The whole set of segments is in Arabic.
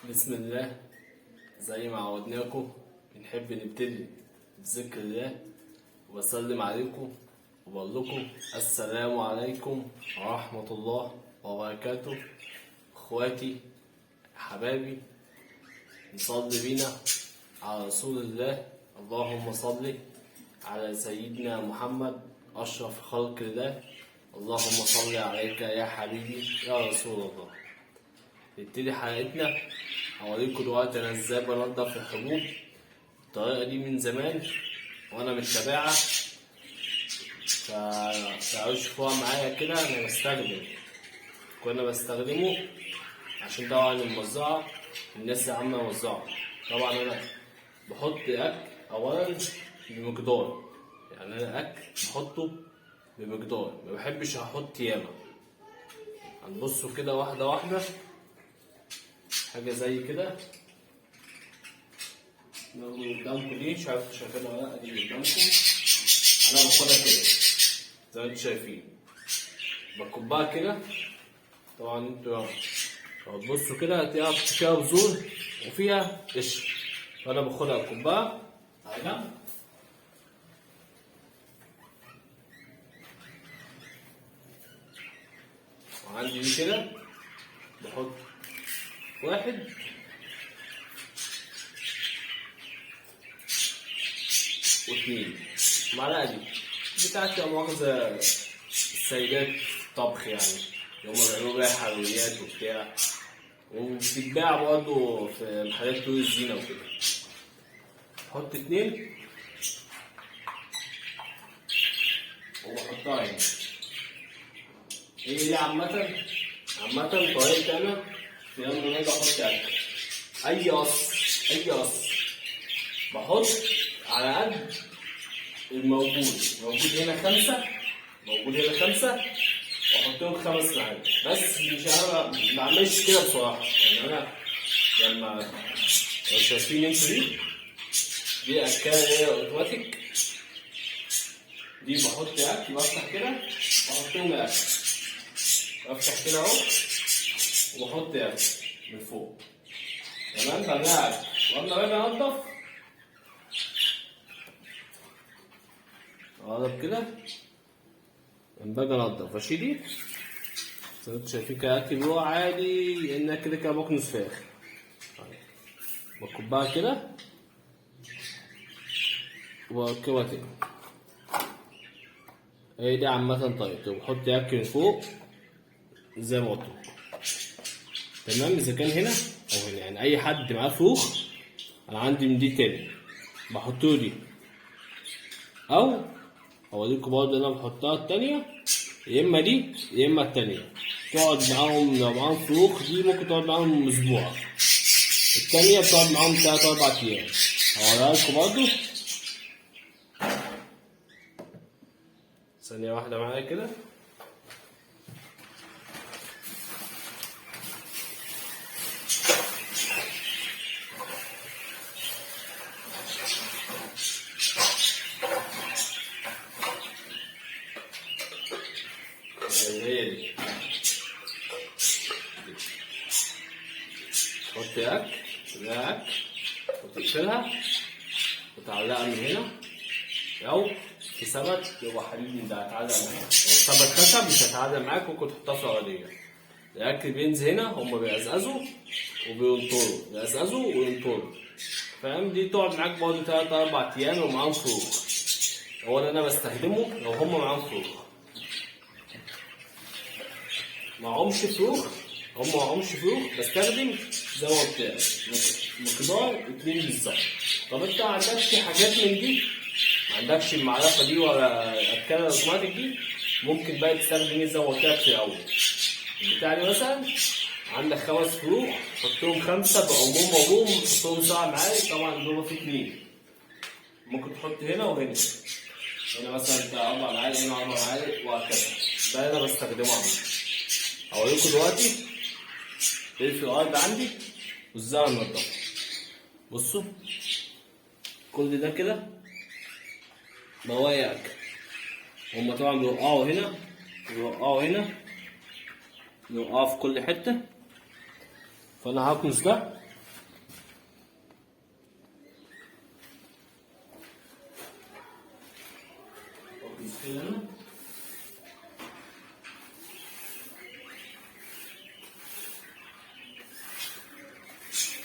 بسم الله. زي ما عودناكم بنحب نبتدي بذكر الله وبسلم عليكم وبقول لكم السلام عليكم ورحمة الله وبركاته. اخواتي حبايبي، نصلي بينا على رسول الله. اللهم صل على سيدنا محمد أشرف خلق الله. اللهم صل عليك يا حبيبي يا رسول الله. نبتدي حلقتنا. هوريكم دلوقتي انا ازاي بنضف الحبوب. الطريقه دي من زمان وانا متابعها، فتعالوا شوفوها معايا كده. انا كنا بستخدمه عشان طبعا الموزعه، الناس اللي عامله موزعه. طبعا انا بحط اكل اولا بمقدار، يعني انا اكل بحطه بمقدار، ما بحبش احط ياما. هنبصوا كده واحده واحده، حاجة زي كده. اللي قدامكم دي مش عارف شايفينها ولا لا، دي قدامكم. أنا باخدها كده زي ما انتوا شايفين، بكبها كده. طبعا انتوا لو تبصوا كده هتلاقيها فيها بذور وفيها قشر، فأنا باخدها أكبها على جنب. وعندي دي كده بحط واحد واثنين. المعلقة دي بتاعت مؤاخذة السيدات طبخ، يعني هما بيعملوا بيها حلويات وبتاع، وبتتباع برضه في محلات طول الزينة وكده. بحط اتنين وبحطها هنا. ايه دي عامة طريقتي أنا في لما أنا أجي أحط أكل. أي قص بحط على قد الموجود. موجود هنا خمسة وأحطهم 5 معالق بس. مش عارف ما بعملش كده بصراحة، يعني أنا لما شايفين انتوا دي أشكال اللي هي أوتوماتيك، دي بحط أكل بفتح كده وأحطهم أكل، بفتح كده أهو وبحط أكل من فوق. تمام، بعملها أكل. وأما باجي أنضف اقرب كده، لما باجي انضف اشيل دي زي ما انتوا شايفين كده. اكل جوه عادي لان كده كده بكنس فراخ. بكبها كده وبركبها تاني. هي دي عامة طريقتي. وبحط اكل من فوق زي ما قلت. تمام، اذا كان هنا او هنا، يعني اي حد معاه فروخ. انا عندي من دي تاني بحطله دي، او هوريكم برضه انا بحطها التانية، يا اما دي يا اما التانية. تقعد معاهم لو معاهم فروخ دي ممكن تقعد معاهم اسبوع، التانية بتقعد معاهم 3-4 ايام. هوريها لكم برضه. ثانية واحدة معايا كده. هي دي تحط اكل وتقفلها وتعلقها من هنا، او في سمك يبقى حديد ده هيتعلق معاك. لو السمك خشب مش هيتعلق معاك، ممكن تحطها في الأرضية. الاكل بينزل هنا، هما بيقزقزوا وينطروا فاهم. دي تقعد معاك برضه 3-4 ايام ومعاهم فروخ. هو اللي انا بستخدمه لو هما معاهم فروخ. معهمش فروخ بستخدم زي ما قلت لك مقدار 2 بالظبط. طب انت ما عندكش حاجات من دي، ما عندكش المعرفه دي ولا الكلى الاوتوماتيك دي، ممكن بقى تستخدم زي ما قلت لك في الاول. البتاع دي مثلا عندك 5 فروخ، حطهم 5 بعموم حطهم 7 معالق. طبعا دول في 2 ممكن تحط هنا وهنا. هنا مثلا انت 4 معالق، هنا 4 معالق وهكذا. ده انا بستخدمه عندي. هوريكم دلوقتي ايه في الارض عندي وازاي انضفه. بصوا كل ده كده بواقي اكل. هما طبعا بيوقعوا هنا بيوقعوا في كل حته. فانا هكنس ده كده هنا.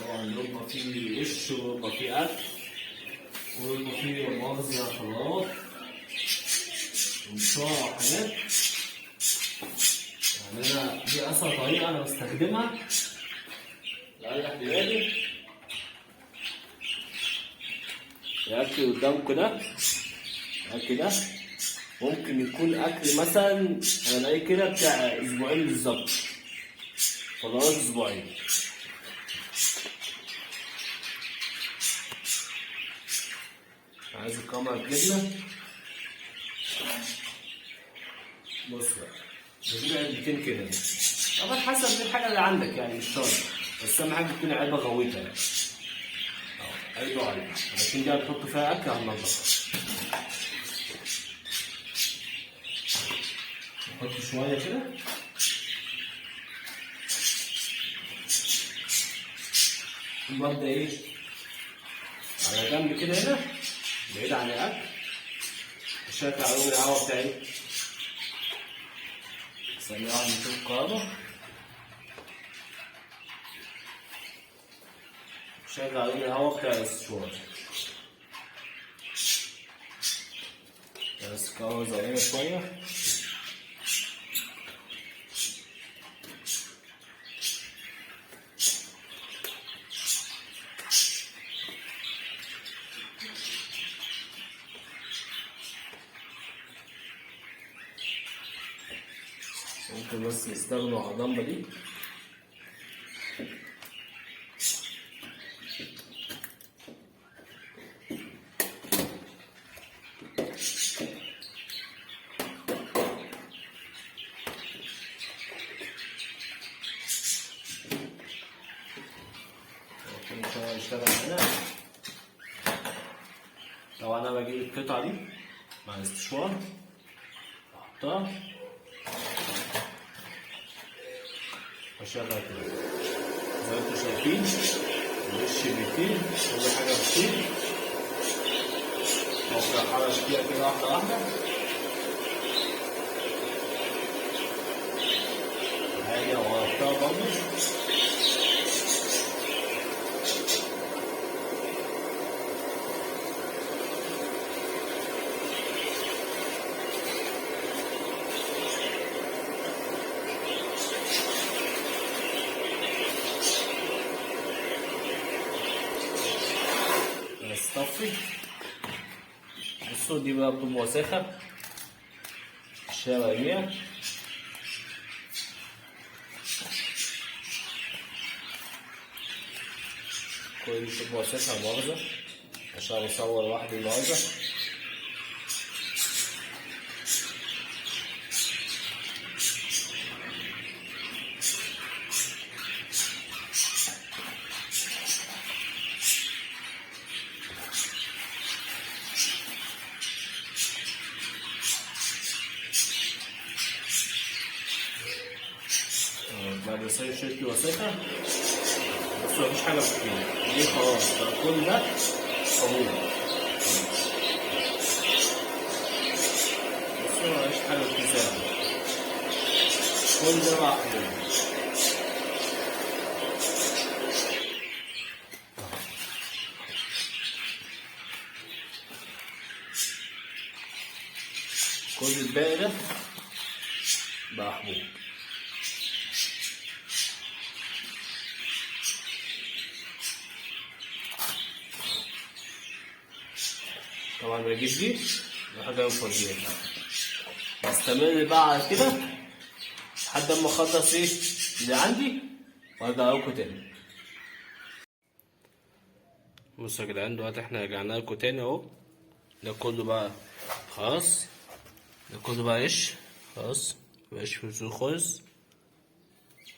طبعا يبقى فيه قش ويبقى فيه أكل ويبقى فيه مؤاخذة خضروات ومشوار وحاجات. يعني أنا دي أسهل طريقة أنا بستخدمها لأي احتياجي. الأكل قدامكم ده، الأكل ده ممكن يكون أكل مثلا أنا الاقي كده بتاع أسبوعين بالظبط، خضروات أسبوعين. عايز الكاميرا الجبنة. بص بقى بجيب علبتين كده، طبعا حسب الحاجة اللي عندك يعني، مش شرط، بس أهم حاجة تكون علبة غويطة يعني. علبة وعلبة، عشان دي هتحط فيها أكل هننضفها. نحط شوية كده وببدأ إيه على جنب كده هنا بعيد عن الأكل، أشغل عليهم الهواء بتاعي. ثانية واحدة نشوف الكهرباء. شغل عليهم الهواء بتاع الاستشوار. بس الكهرباء زودنا شوية. ممكن بس نستغنوا عن اللمبة دي. ممكن نشتغل هنا. طبعا أنا بجيب القطعة دي مع الاستشوار أحطها وأشغل كده زي ما انتوا شايفين. الوش بيطير، كل حاجة بتطير. ممكن أحرك فيها كده واحدة واحدة. هاجي وغطيها برضه. طفي. بصوا دي بقى بتبقى وساخة، الشاي برميها. كل دي بتبقى وساخة مؤاخذة عشان أصور لوحدي النهاردة. بعد ما اسوي شريط وساخة، بس مفيش حاجة بتطير دي خلاص، كل ده قبول. بس مفيش حاجة بتطير، كل ده بقى قبول. كل الباقي ده بقى حبوب. طبعا بجيب دي وحاجة مفضية، بستمر بقى على كده لحد اما اخلص ايه اللي عندي وارجع لكم تاني. بصوا يا جدعان دلوقتي احنا رجعنا لكم تاني اهو. ده كله بقى خلاص، ده كله بقى قش خلاص، مبقاش فيه بذور خالص.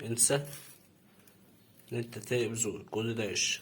انسى ان انت تلاقي بذور، كل ده قش.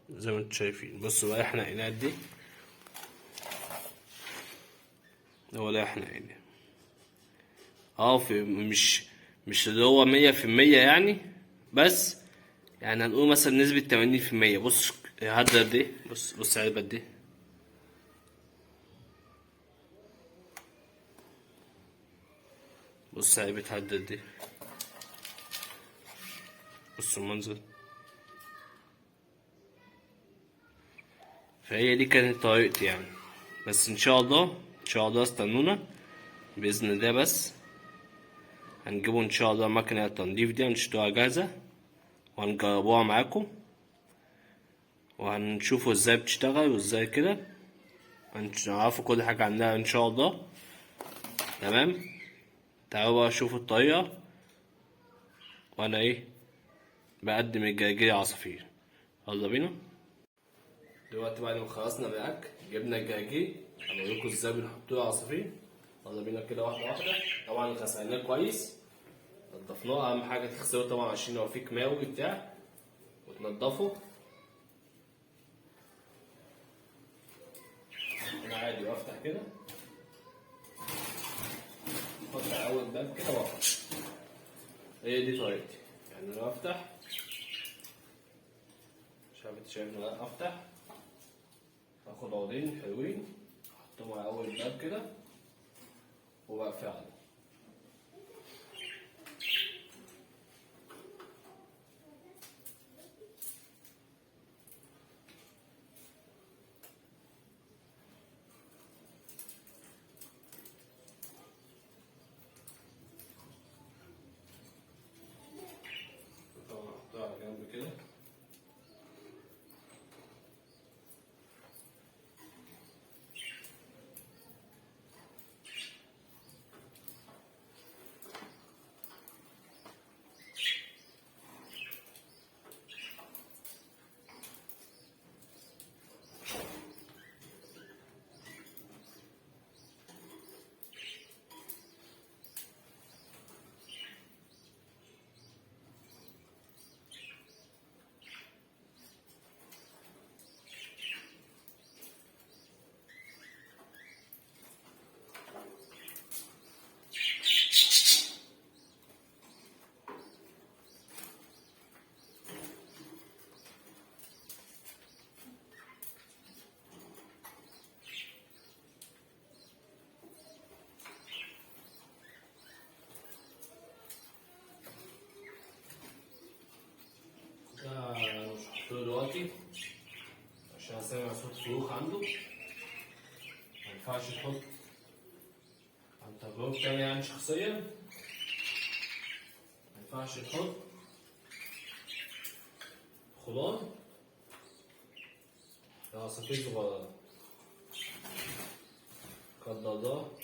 زي ما انتم شايفين. بصوا بقى احنا قد دي ولا احنا يعني في مش اللي هو 100% يعني، بس يعني هنقول مثلا نسبة 80%. بص هدر دي، بص علبة دي، بص علبة هدر دي، بص المنظر. فهي دي كانت طريقتي يعني. بس ان شاء الله ان شاء الله استنونا بإذن الله. بس هنجيبوا ان شاء الله مكنة التنظيف دي، هنشتروها جاهزة وهنجربوها معاكم وهنشوفوا ازاي بتشتغل وازاي كده، هنعرفوا كل حاجة عنها ان شاء الله. تمام، تعالوا بقى شوفوا الطريقة وانا ايه بقدم الجرجير عصافير. يلا بينا. دلوقتي بعد ما خلصنا من الاكل جبنا الجرجير، هنوريكم ازاي بنحطوه عصافير. يلا بينا كده واحدة واحدة. طبعا غسلناه كويس، نضفناه. اهم حاجة تغسله طبعا عشان لو فيه كيماوي بتاع وتنضفه. انا عادي بفتح كده، احط على اول باب كده واقفل. هي دي طريقتي يعني. انا بفتح، مش عارف انت شايفني ولا لا، افتح اخد عودين حلوين احطهم على اول باب كده وبقفل عليه. طبعا احطها على جنب كده. مش هحطه دلوقتي عشان سامع صوت صروخ عنده. مينفعش تحط عن تجربة تانية يعني شخصيا. مينفعش تحط خضار لعصافير صغيرة، قدر الله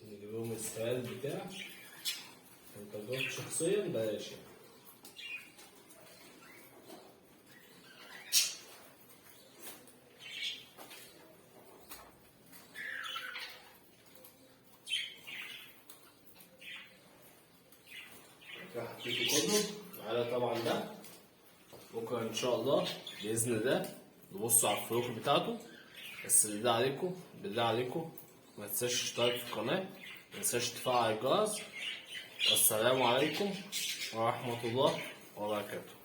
نجيبلهم السؤال بتاع. عن تجربة شخصيا بلاش يعني. حطيته كله على طبعا ده. بكره ان شاء الله باذن الله نبص على الفروخ بتاعته. بس بالله عليكم بالله عليكم ما تنساش تشترك في القناه، ما تنساش تفعل الجرس. والسلام عليكم ورحمه الله وبركاته.